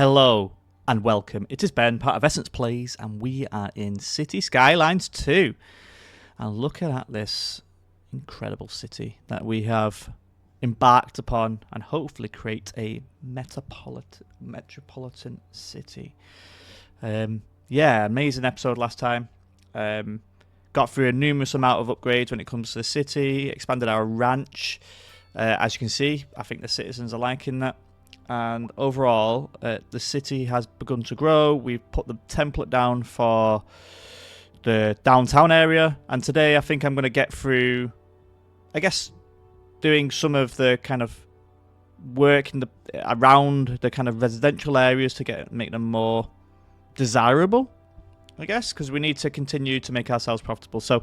Hello and welcome. It is Ben, part of Essence Plays, and we are in City Skylines 2. And look at this incredible city that we have embarked upon and hopefully create a metropolitan city. Amazing episode last time. Got through a numerous amount of upgrades when it comes to the city, expanded our ranch. As you can see, I think the citizens are liking that. And overall, the city has begun to grow. We've put the template down for the downtown area. And today I think I'm going to get through, I guess, doing some of the kind of work around the kind of residential areas to make them more desirable, I guess, because we need to continue to make ourselves profitable. So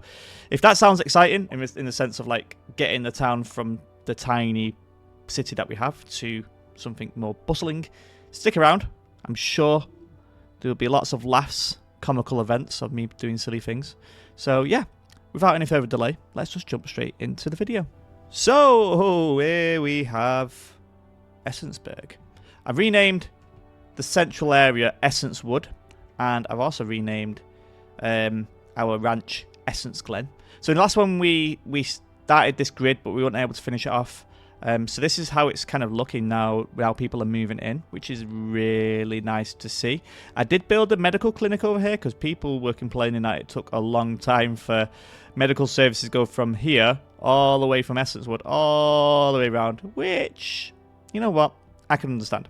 if that sounds exciting in the sense of like getting the town from the tiny city that we have to something more bustling, stick around. I'm sure there will be lots of laughs, comical events of me doing silly things. So yeah, without any further delay, let's just jump straight into the video. So here we have Essenceburg. I've renamed the central area Essence Wood, and I've also renamed our ranch Essence Glen. So in the last one we started this grid, but we weren't able to finish it off. So this is how it's kind of looking now people are moving in, which is really nice to see. I did build a medical clinic over here because people were complaining that it took a long time for medical services to go from here all the way from Essencewood all the way around, which, you know what, I can understand.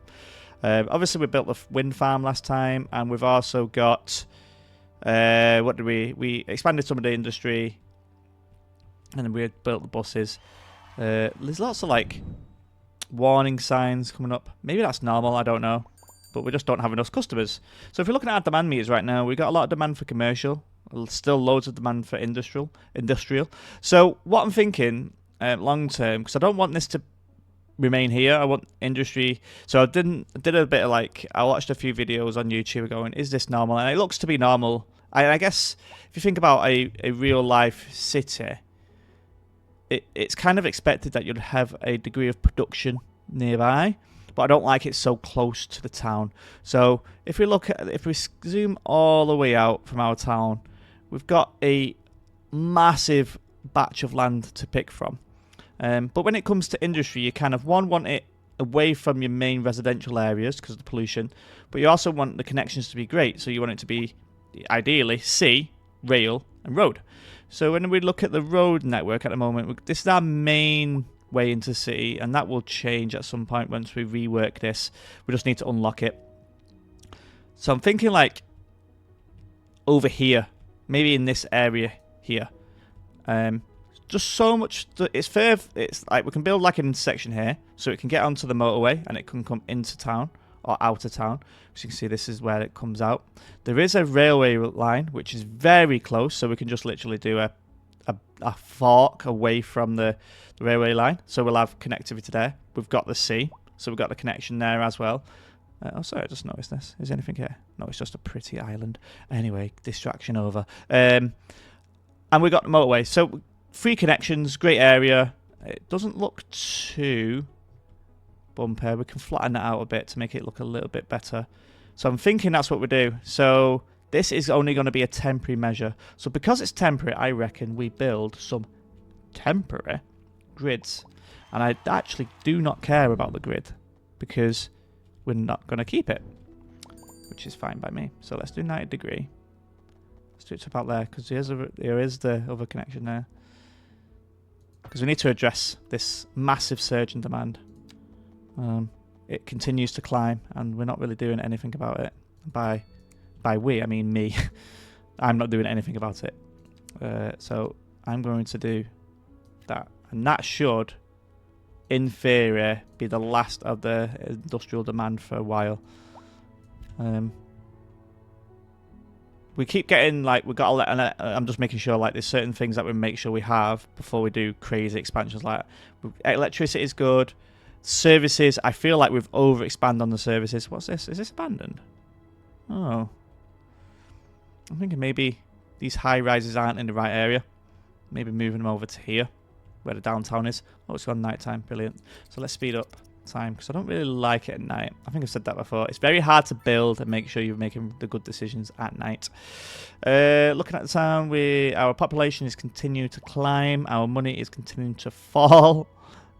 Obviously, we built the wind farm last time, and we've also got, we expanded some of the industry, and then we built the buses. There's lots of like warning signs coming up. Maybe that's normal, I don't know. But we just don't have enough customers. So if you're looking at our demand meters right now, we've got a lot of demand for commercial. Still loads of demand for industrial. So what I'm thinking long term, because I don't want this to remain here. I want industry. So I did a bit of I watched a few videos on YouTube going, is this normal? And it looks to be normal. I guess if you think about a real life city, it's kind of expected that you'd have a degree of production nearby, but I don't like it so close to the town. So if we zoom all the way out from our town, we've got a massive batch of land to pick from. But when it comes to industry, you kind of want it away from your main residential areas because of the pollution, but you also want the connections to be great. So you want it to be ideally sea, rail, and road. So when we look at the road network at the moment, this is our main way into the city, and that will change at some point once we rework this. We just need to unlock it. So I'm thinking like over here, maybe in this area here. Just so much. It's fair. It's like we can build like an intersection here, so it can get onto the motorway and it can come into town or out of town. As you can see, this is where it comes out. There is a railway line which is very close, so we can just literally do a fork away from the railway line. So we'll have connectivity there. We've got the sea, so we've got the connection there as well. Oh, sorry, I just noticed this. Is anything here? No, it's just a pretty island. Anyway, distraction over. And we got the motorway. So 3 connections, great area. It doesn't look too bumpy. We can flatten that out a bit to make it look a little bit better. So I'm thinking that's what we do. So this is only going to be a temporary measure. So because it's temporary, I reckon we build some temporary grids. And I actually do not care about the grid because we're not going to keep it, which is fine by me. So let's do 90 degree. Let's do it to about there because there is the other connection there. Because we need to address this massive surge in demand. It continues to climb, and we're not really doing anything about it. By we, I mean me. I'm not doing anything about it. So I'm going to do that. And that should, in theory, be the last of the industrial demand for a while. We keep getting, we've got to let, I'm just making sure, there's certain things that we make sure we have before we do crazy expansions. Electricity is good. Services, I feel like we've overexpanded on the services. What's this? Is this abandoned? Oh. I'm thinking maybe these high rises aren't in the right area. Maybe moving them over to here, where the downtown is. Oh, it's gone nighttime. Brilliant. So let's speed up. time because I don't really like it at night. I think I've said that before. It's very hard to build and make sure you're making the good decisions at night. Looking at the town, our population is continuing to climb. Our money is continuing to fall.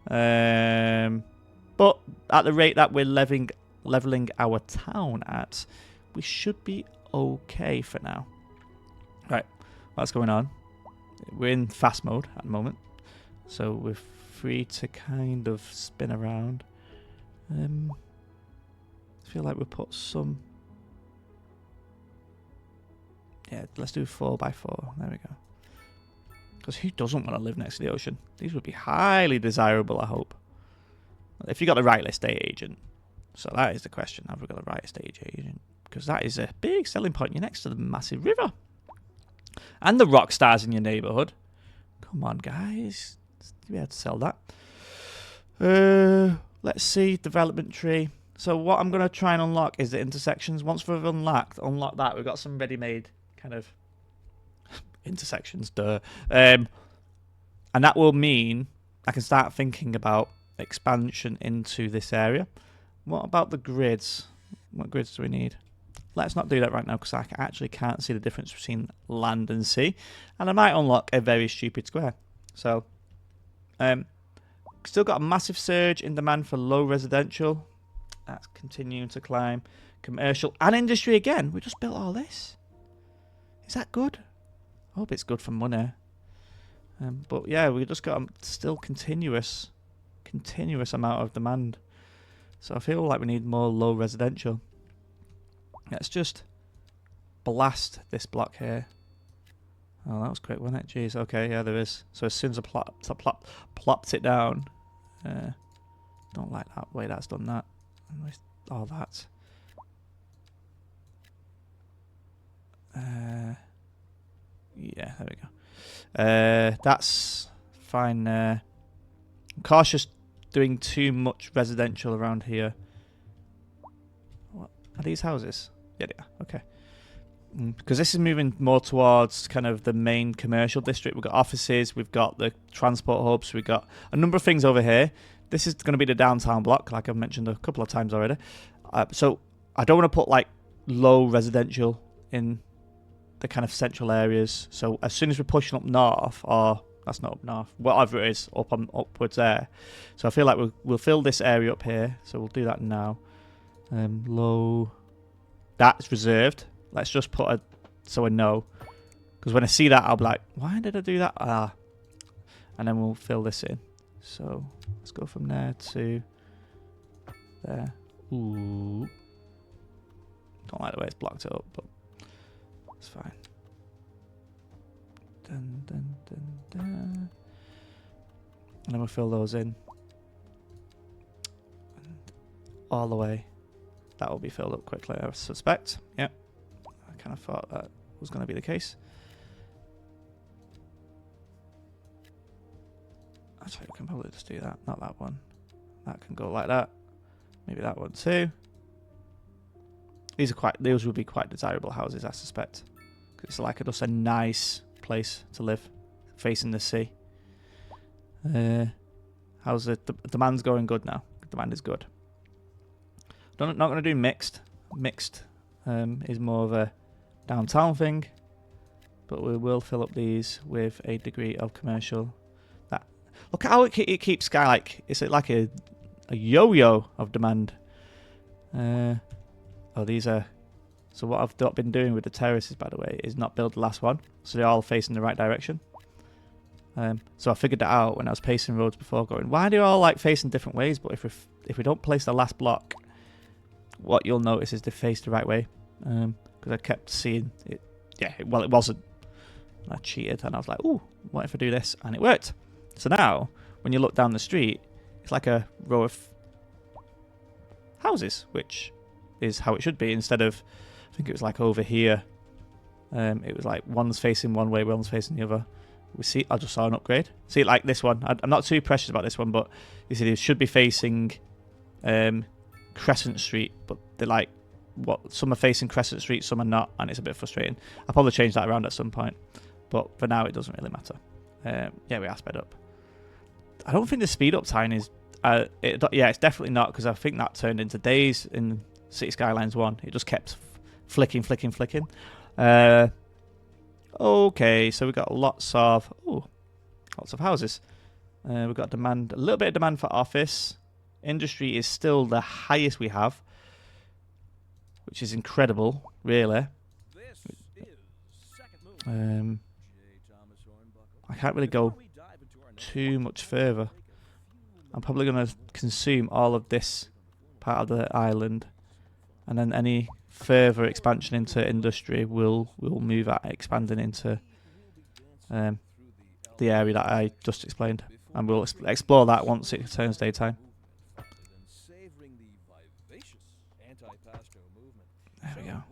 But at the rate that we're leveling our town at, we should be okay for now. Right, what's going on? We're in fast mode at the moment, so we're free to kind of spin around. I feel like we put some... Yeah, let's do 4x4. There we go. Because who doesn't want to live next to the ocean? These would be highly desirable, I hope. If you got the right estate agent. So that is the question. Have we got the right estate agent? Because that is a big selling point. You're next to the massive river. And the rock stars in your neighbourhood. Come on, guys. You'll be able to sell that. Let's see. Development tree. So what I'm going to try and unlock is the intersections. Once we've unlocked that, we've got some ready-made kind of intersections. Duh. And that will mean I can start thinking about expansion into this area. What about the grids? What grids do we need? Let's not do that right now because I actually can't see the difference between land and sea. And I might unlock a very stupid square. So, still got a massive surge in demand for low residential. That's continuing to climb. Commercial and industry again. We just built all this. Is that good? I hope it's good for money. But yeah, we just got still continuous amount of demand. So I feel like we need more low residential. Let's just blast this block here. Oh, that was quick, wasn't it? Jeez, okay, yeah, there is. So as soon as I plopped it down, don't like that way that's done that. All that. Yeah, there we go. That's fine. I'm cautious doing too much residential around here. What are these houses? Yeah, they are. Okay. Because this is moving more towards kind of the main commercial district. We've got offices, we've got the transport hubs, we've got a number of things over here. This is going to be the downtown block, like I've mentioned a couple of times already. So I don't want to put like low residential in the kind of central areas. So as soon as we're pushing up north, or that's not up north, whatever it is, upwards there. So I feel like we'll fill this area up here. So we'll do that now. Low. That's reserved. Let's just put a, so I know. Because when I see that, I'll be like, why did I do that? And then we'll fill this in. So let's go from there to there. Ooh. Don't like the way it's blocked it up, but it's fine. Dun, dun, dun, dun. And then we'll fill those in. And all the way. That will be filled up quickly, I suspect. Yep. I kind of thought that was going to be the case. Actually, we can probably just do that. Not that one. That can go like that. Maybe that one too. These would be quite desirable houses, I suspect. It's like just a nice place to live, facing the sea. How's the demand's going? Good now. Demand is good. Not going to do mixed. Mixed is more of a downtown thing, but we will fill up these with a degree of commercial. That look at how it keeps Sky like it's like a yo-yo of demand. Oh, these are. So what I've been doing with the terraces, by the way, is not build the last one, so they're all facing the right direction. So I figured that out when I was pacing roads before, going, why are they all like facing different ways? But if we don't place the last block, what you'll notice is they face the right way. Because I kept seeing it. Yeah, well, it wasn't. I cheated, and I was like, ooh, what if I do this? And it worked. So now, when you look down the street, it's like a row of houses, which is how it should be. Instead of, I think it was like over here. It was like one's facing one way, one's facing the other. I just saw an upgrade. See, like this one. I'm not too precious about this one, but you see, it should be facing Crescent Street, but they're like, some are facing Crescent Street, some are not, and it's a bit frustrating. I'll probably change that around at some point, but for now it doesn't really matter. Yeah, we are sped up. I don't think the speed up time is Yeah, it's definitely not, because I think that turned into days in City Skylines 1. It just kept flicking. Okay, so we've got lots of houses. We've got demand, a little bit of demand for office. Industry is still the highest we have, which is incredible, really. I can't really go too much further. I'm probably going to consume all of this part of the island, and then any further expansion into industry will move at expanding into the area that I just explained, and we'll explore that once it turns daytime. There we go.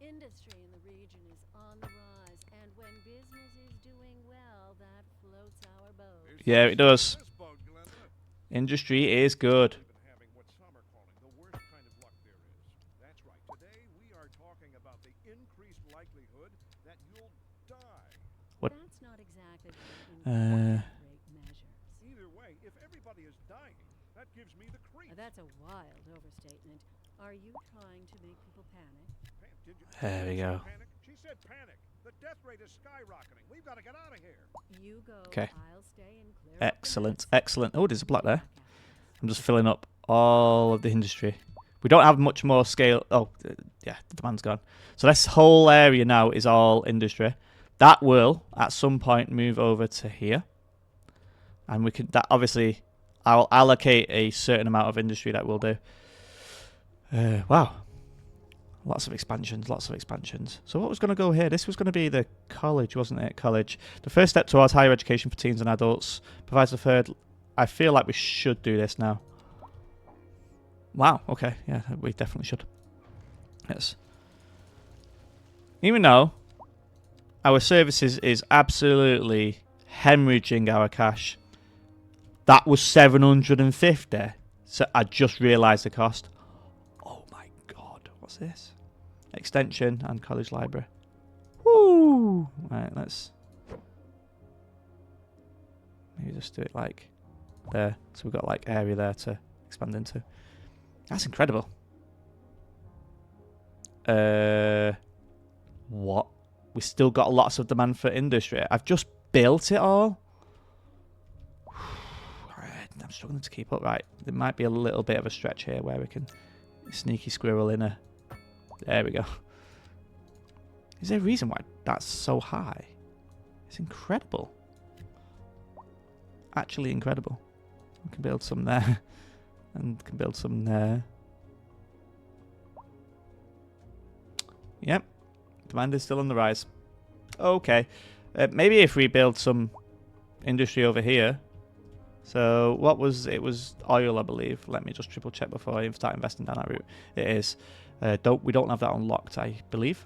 Industry in the region is on the rise, and when business is doing well, that floats our boat. Yeah, it does. Industry is good. What? That's not exactly great measures. Either way, if everybody is dying, that gives me the creeps. That's a wild overstatement. Are you trying to make people panic? There we go. Panic? She said panic. The death rate is skyrocketing. We've got to get out of here. You go. Okay. I'll stay and clear Excellent, excellent. Oh, there's a block there. I'm just filling up all of the industry. We don't have much more scale. Oh, yeah, the demand's gone. So this whole area now is all industry. That will, at some point, move over to here. And we could, that obviously, I'll allocate a certain amount of industry that we'll do. Wow. Lots of expansions, lots of expansions. So what was going to go here? This was going to be the college, wasn't it? College. The first step towards higher education for teens and adults. Provides the third. I feel like we should do this now. Wow, okay. Yeah, we definitely should. Yes. Even though our services is absolutely hemorrhaging our cash. That was 750. So I just realised the cost. Oh my god, what's this? Extension and college library. Woo! Right, let's maybe just do it like there. So we've got like area there to expand into. That's incredible. What? We still got lots of demand for industry. I've just built it all. Alright, I'm struggling to keep up. Right, there might be a little bit of a stretch here where we can sneaky squirrel in a. There we go. Is there a reason why that's so high? It's incredible. Actually incredible. We can build some there. And can build some there. Yep. Demand is still on the rise. Okay. Maybe if we build some industry over here. So what was it? Was oil, I believe. Let me just triple check before I start investing down that route. It is. We don't have that unlocked, I believe.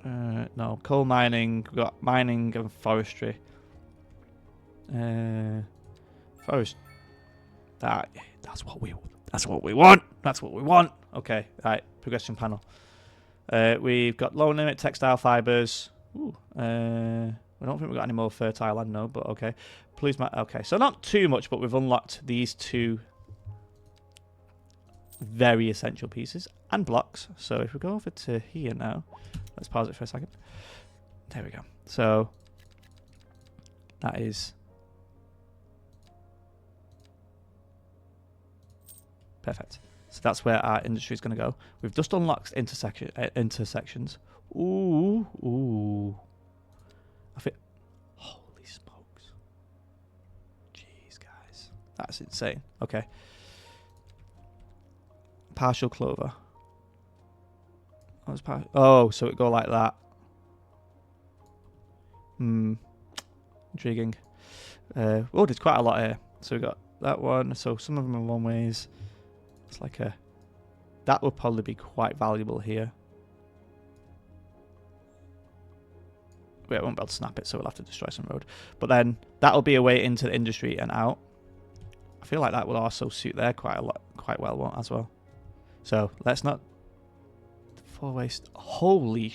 No, coal mining. We've got mining and forestry. Forest. That's what we want. That's what we want. Okay, right. Progression panel. We've got low limit textile fibers. Ooh. I don't think we've got any more fertile land, no, but okay. Please, okay, so not too much, but we've unlocked these two very essential pieces and blocks. So if we go over to here now, let's pause it for a second. There we go. So that is perfect. So that's where our industry is going to go. We've just unlocked intersections. Ooh. I think. Holy smokes. Jeez, guys. That's insane. Okay. Partial clover. Oh, so it go like that. Intriguing. Oh, there's quite a lot here. So we got that one. So some of them are one ways. It's like a. That would probably be quite valuable here. Wait, I won't be able to snap it, so we'll have to destroy some road. But then that'll be a way into the industry and out. I feel like that will also suit there quite well as well. So let's not. 4 waste. Holy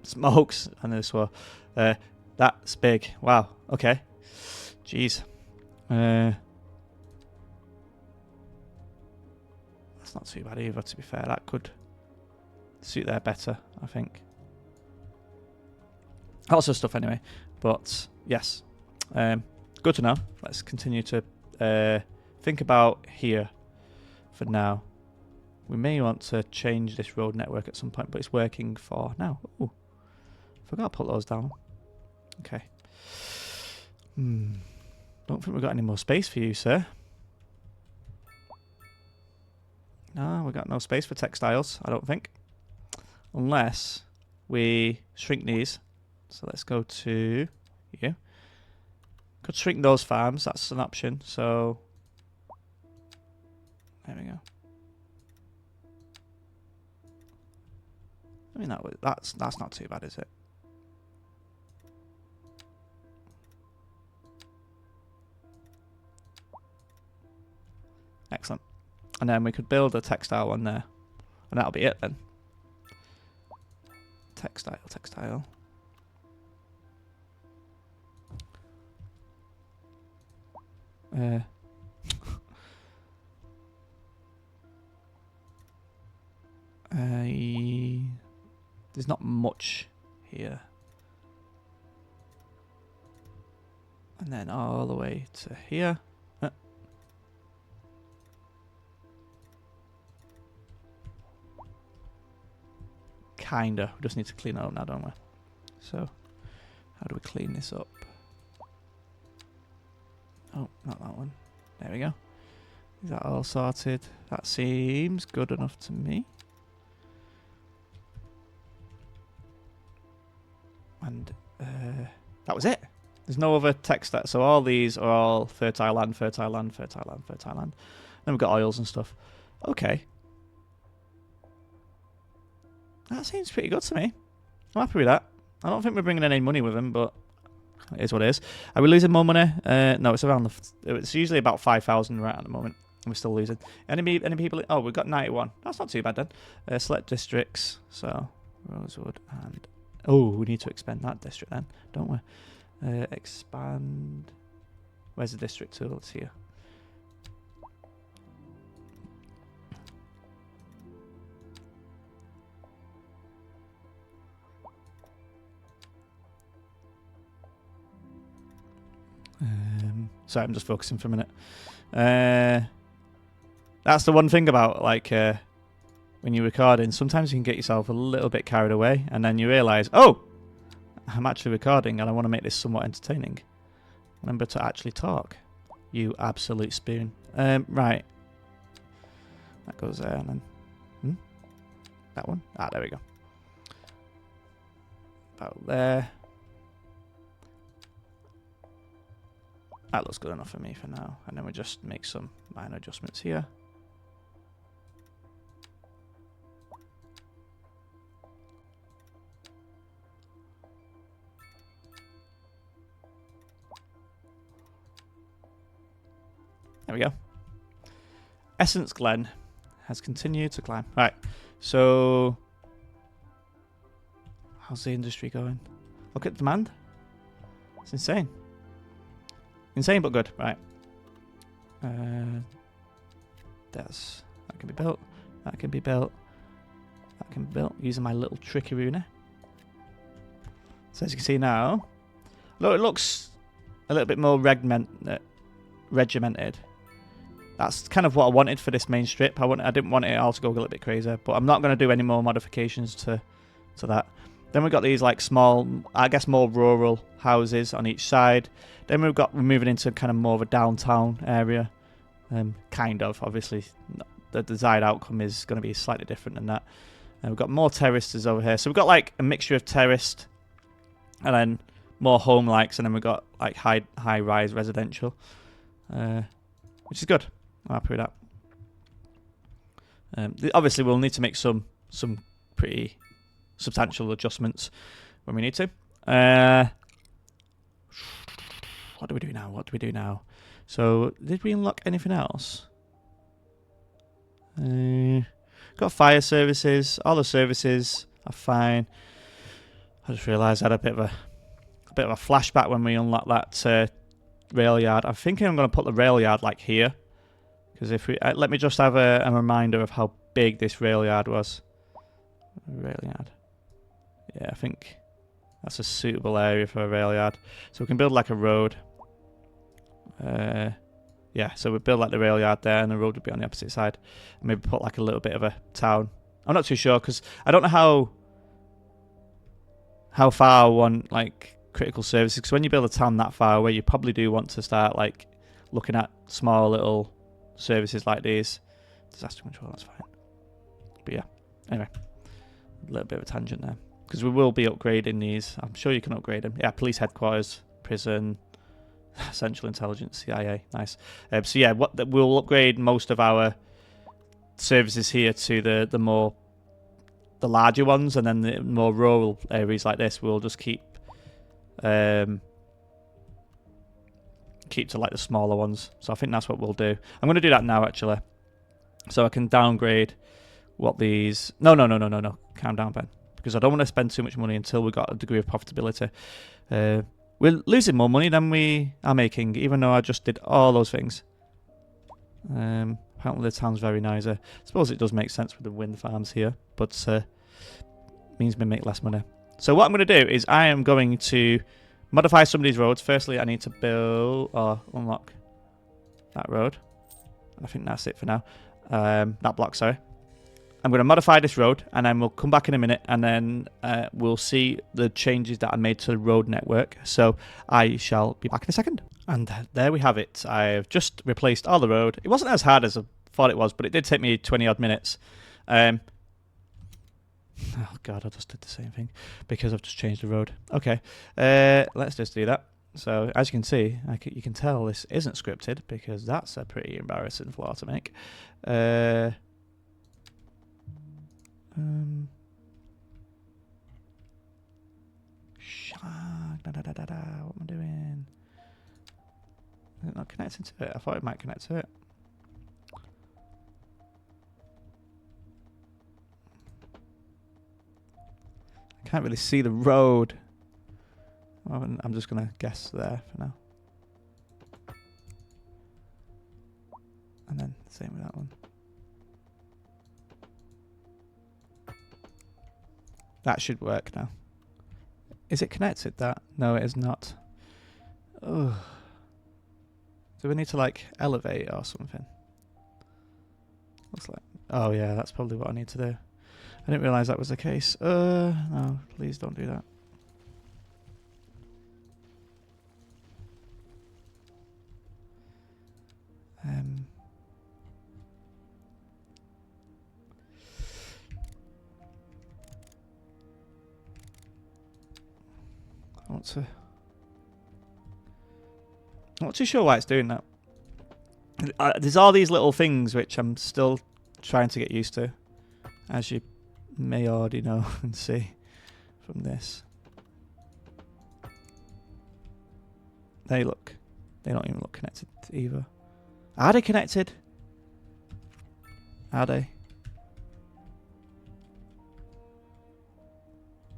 Smokes. And this one. That's big. Wow. Okay. Jeez. That's not too bad either, to be fair. That could suit there better, I think. Lots of stuff anyway. But, yes. Good to know. Let's continue to think about here for now. We may want to change this road network at some point, but it's working for now. Ooh. Forgot to put those down. Okay. Don't think we've got any more space for you, sir. No, we've got no space for textiles, I don't think. Unless we shrink these. So let's go to you. Could shrink those farms, that's an option. So there we go. I mean that's not too bad, is it? Excellent. And then we could build a textile one there. And that'll be it then. Textile. There's not much here. And then all the way to here. Kinda. We just need to clean it up now, don't we? So, how do we clean this up? Oh, not that one. There we go. Is that all sorted? That seems good enough to me. And that was it. There's no other text that. So all these are all fertile land, fertile land, fertile land, fertile land. Then we've got oils and stuff. Okay. That seems pretty good to me. I'm happy with that. I don't think we're bringing any money with them, but it is what it is. Are we losing more money? No, it's around it's usually about 5,000 right at the moment. And we're still losing. Any people? Oh, we've got 91. That's not too bad then. Select districts. So Rosewood and we need to expand that district then, don't we? Expand. Where's the district tool? It's here. Sorry, I'm just focusing for a minute. That's the one thing about when you're recording. Sometimes you can get yourself a little bit carried away, and then you realise, oh, I'm actually recording, and I want to make this somewhat entertaining. Remember to actually talk, you absolute spoon. Right, that goes there, and then that one. There we go. About there. That looks good enough for me for now. And then we just make some minor adjustments here. There we go. Essence Glen has continued to climb. Right, so how's the industry going? Look at demand. It's insane. Insane but good. Right. That can be built. That can be built. That can be built using my little trickarooner. So as you can see now, look, it looks a little bit more regimented. That's kind of what I wanted for this main strip. I didn't want it all to go a little bit crazy, but I'm not going to do any more modifications to that. Then we've got these like small, I guess more rural houses on each side. Then we're moving into kind of more of a downtown area. Kind of, obviously, the desired outcome is going to be slightly different than that. And we've got more terraces over here. So we've got like a mixture of terraced and then more home likes, and then we've got like high rise residential, which is good. I'm happy with that. Obviously, we'll need to make some pretty substantial adjustments when we need to. What do we do now? So, did we unlock anything else? Got fire services. All the services are fine. I just realised I had a bit of a flashback when we unlocked that rail yard. I'm thinking I'm going to put the rail yard like here, because if we let me just have a reminder of how big this rail yard was. Rail yard. Yeah, I think that's a suitable area for a rail yard. So we can build like a road. Yeah, so we build like the rail yard there, and the road would be on the opposite side. And maybe put like a little bit of a town. I'm not too sure because I don't know how far I want like critical services. Because when you build a town that far away, you probably do want to start like looking at small little services like these. Disaster control, that's fine. But yeah, anyway, a little bit of a tangent there. Because we will be upgrading these. I'm sure you can upgrade them. Yeah, police headquarters, prison, Central Intelligence, CIA, nice. So yeah, we'll upgrade most of our services here to the larger ones, and then the more rural areas like this, we'll just keep to like the smaller ones. So I think that's what we'll do. I'm going to do that now actually, so I can downgrade what these. No. Calm down, Ben, because I don't want to spend too much money until we got a degree of profitability. We're losing more money than we are making, even though I just did all those things. Apparently the town's very nice. I suppose it does make sense with the wind farms here, but means we make less money. So what I'm going to do is I am going to modify some of these roads. Firstly, I need to build or unlock that road. I think that's it for now. That block, sorry. I'm going to modify this road, and then we'll come back in a minute, and then we'll see the changes that I made to the road network. So I shall be back in a second. And there we have it. I've just replaced all the road. It wasn't as hard as I thought it was, but it did take me 20 odd minutes. Oh god, I just did the same thing because I've just changed the road. Okay, let's just do that. So as you can see, you can tell this isn't scripted because that's a pretty embarrassing flaw to make. What am I doing? Is it not connecting to it? I thought it might connect to it. I can't really see the road. I'm just going to guess there for now. And then same with that one. That should work now. Is it connected, that? No, it is not. Ugh. Do we need to, like, elevate or something? Looks like... Oh, yeah, that's probably what I need to do. I didn't realise that was the case. No, please don't do that. I'm not too sure why it's doing that. There's all these little things which I'm still trying to get used to, as you may already know and see from this. They don't even look connected either. Are they connected? Are they?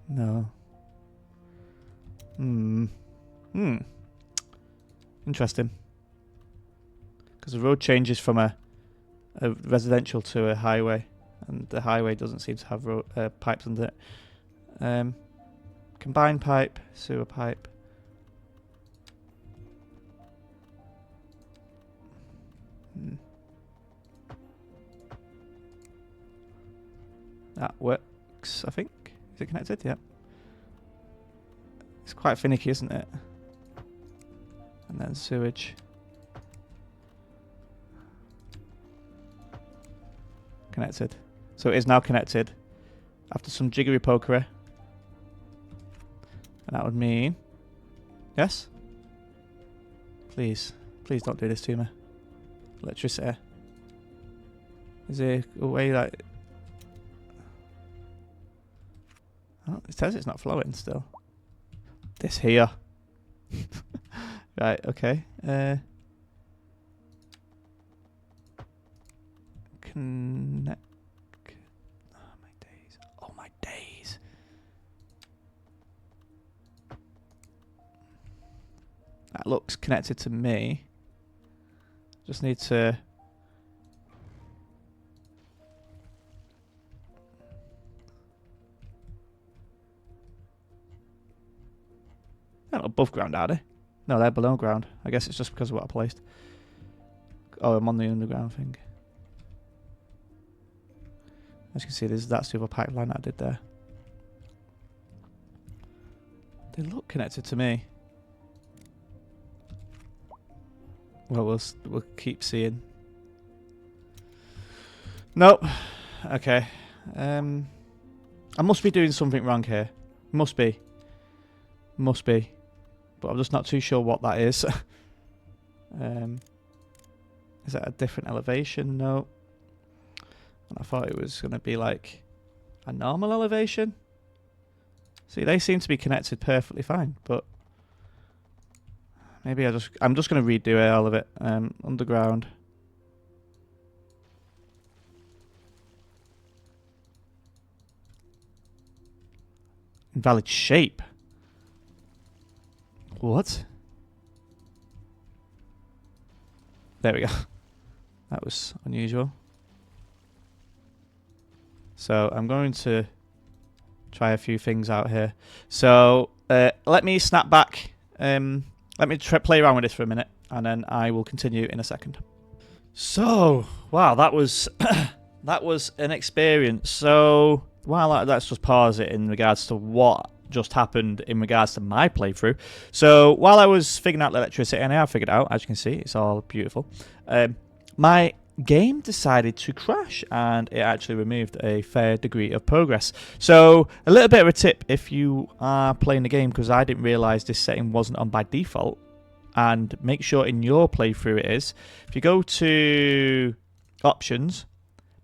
No. Interesting. Because the road changes from a residential to a highway, and the highway doesn't seem to have pipes under it. Combined pipe, sewer pipe. That works, I think. Is it connected? Yep. It's quite finicky, isn't it? And then sewage. Connected. So it is now connected after some jiggery pokery. And that would mean... Yes? Please. Please don't do this to me. Electricity. Is there a way like... Oh, it says it's not flowing still. This here. Right, okay. Connect. Oh, my days. Oh, my days. That looks connected to me. Just need to... They're not above ground, are they? No, they're below ground. I guess it's just because of what I placed. Oh, I'm on the underground thing. As you can see, that's the other pipeline that I did there. They look connected to me. Well, we'll keep seeing. Nope. Okay. I must be doing something wrong here. Must be. Must be. But I'm just not too sure what that is. Is that a different elevation? No. And I thought it was going to be like a normal elevation. See, they seem to be connected perfectly fine, but maybe I'm just going to redo all of it. Underground. Invalid shape. What? There we go. That was unusual. So I'm going to try a few things out here. So let me snap back. Let me play around with this for a minute, and then I will continue in a second. So, wow, that was that was an experience. So, let's just pause it in regards to what just happened in regards to my playthrough. So, while I was figuring out the electricity, and I have figured it out, as you can see, it's all beautiful. My game decided to crash, and it actually removed a fair degree of progress. So a little bit of a tip if you are playing the game, because I didn't realize this setting wasn't on by default, and make sure in your playthrough it is. If you go to options,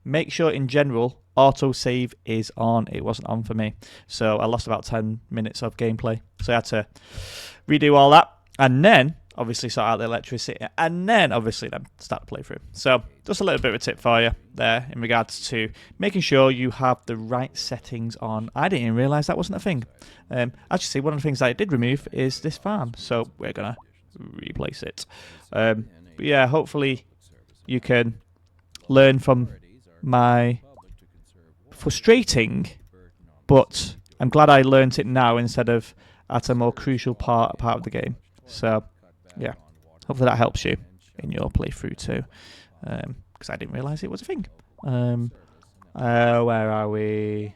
make sure in general autosave is on. It wasn't on for me, so I lost about 10 minutes of gameplay, so I had to redo all that, and then obviously sort out the electricity, and then obviously then start the playthrough. So just a little bit of a tip for you there in regards to making sure you have the right settings on. I didn't even realise that wasn't a thing. As you see, one of the things that I did remove is this farm, so we're going to replace it. But yeah, hopefully you can learn from my frustrating, but I'm glad I learnt it now instead of at a more crucial part of the game. So yeah, hopefully that helps you in your playthrough too, because I didn't realise it was a thing. Where are we?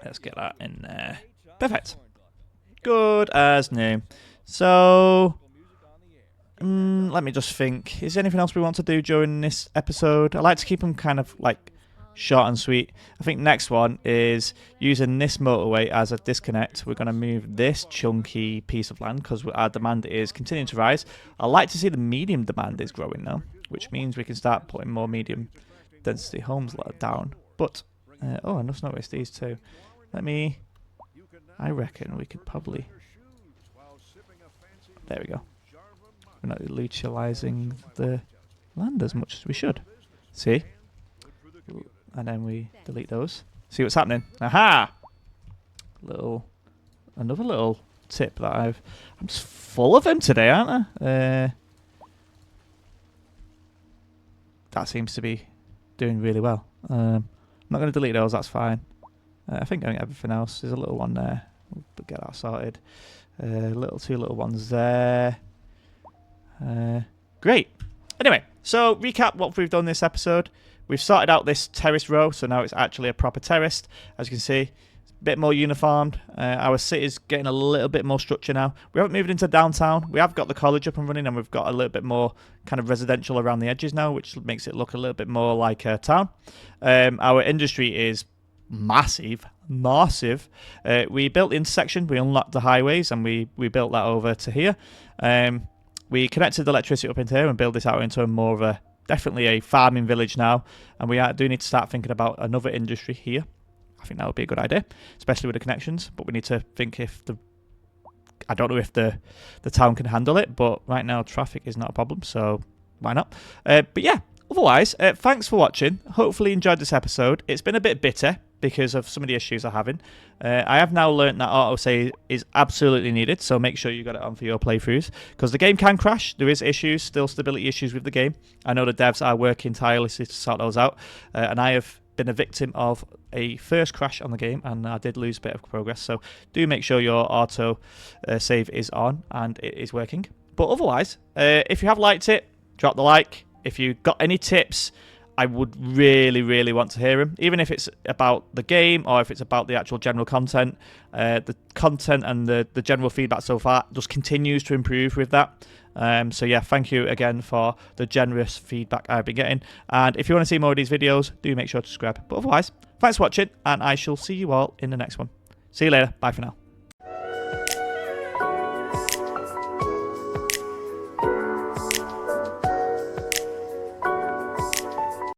Let's get that in there. Perfect. Good as new. So, let me just think. Is there anything else we want to do during this episode? I like to keep them kind of like short and sweet. I think next one is using this motorway as a disconnect. We're going to move this chunky piece of land because our demand is continuing to rise. I like to see the medium demand is growing now, which means we can start putting more medium density homes down. But oh, I just noticed these two. I reckon we could probably, there we go. We're not utilising the land as much as we should. See? And then we delete those. See what's happening. Aha! Another little tip that I'm just full of them today, aren't I? That seems to be doing really well. I'm not going to delete those, that's fine. I think everything else. There's a little one there. We'll get that sorted. Two little ones there. Great. Anyway, so recap what we've done this episode. We've sorted out this terrace row, so now it's actually a proper terrace. As you can see, it's a bit more uniformed. Our city's getting a little bit more structure now. We haven't moved into downtown. We have got the college up and running, and we've got a little bit more kind of residential around the edges now, which makes it look a little bit more like a town. Our industry is massive. We built the intersection. We unlocked the highways, and we built that over to here. We connected the electricity up into here and built this out into a more of a definitely a farming village now, and we do need to start thinking about another industry here. I think that would be a good idea, especially with the connections, but we need to think I don't know if the town can handle it, but right now traffic is not a problem, so why not? But yeah, otherwise, thanks for watching. Hopefully you enjoyed this episode. It's been a bit bitter, because of some of the issues I'm having. I have now learnt that autosave is absolutely needed, so make sure you got it on for your playthroughs, because the game can crash. There is issues, still stability issues with the game. I know the devs are working tirelessly to sort those out, and I have been a victim of a first crash on the game, and I did lose a bit of progress, so do make sure your auto save is on and it is working. But otherwise, if you have liked it, drop the like. If you got any tips, I would really, really want to hear them, even if it's about the game or if it's about the actual general content. The content and the general feedback so far just continues to improve with that. So yeah, thank you again for the generous feedback I've been getting. And if you want to see more of these videos, do make sure to subscribe. But otherwise, thanks for watching, and I shall see you all in the next one. See you later. Bye for now.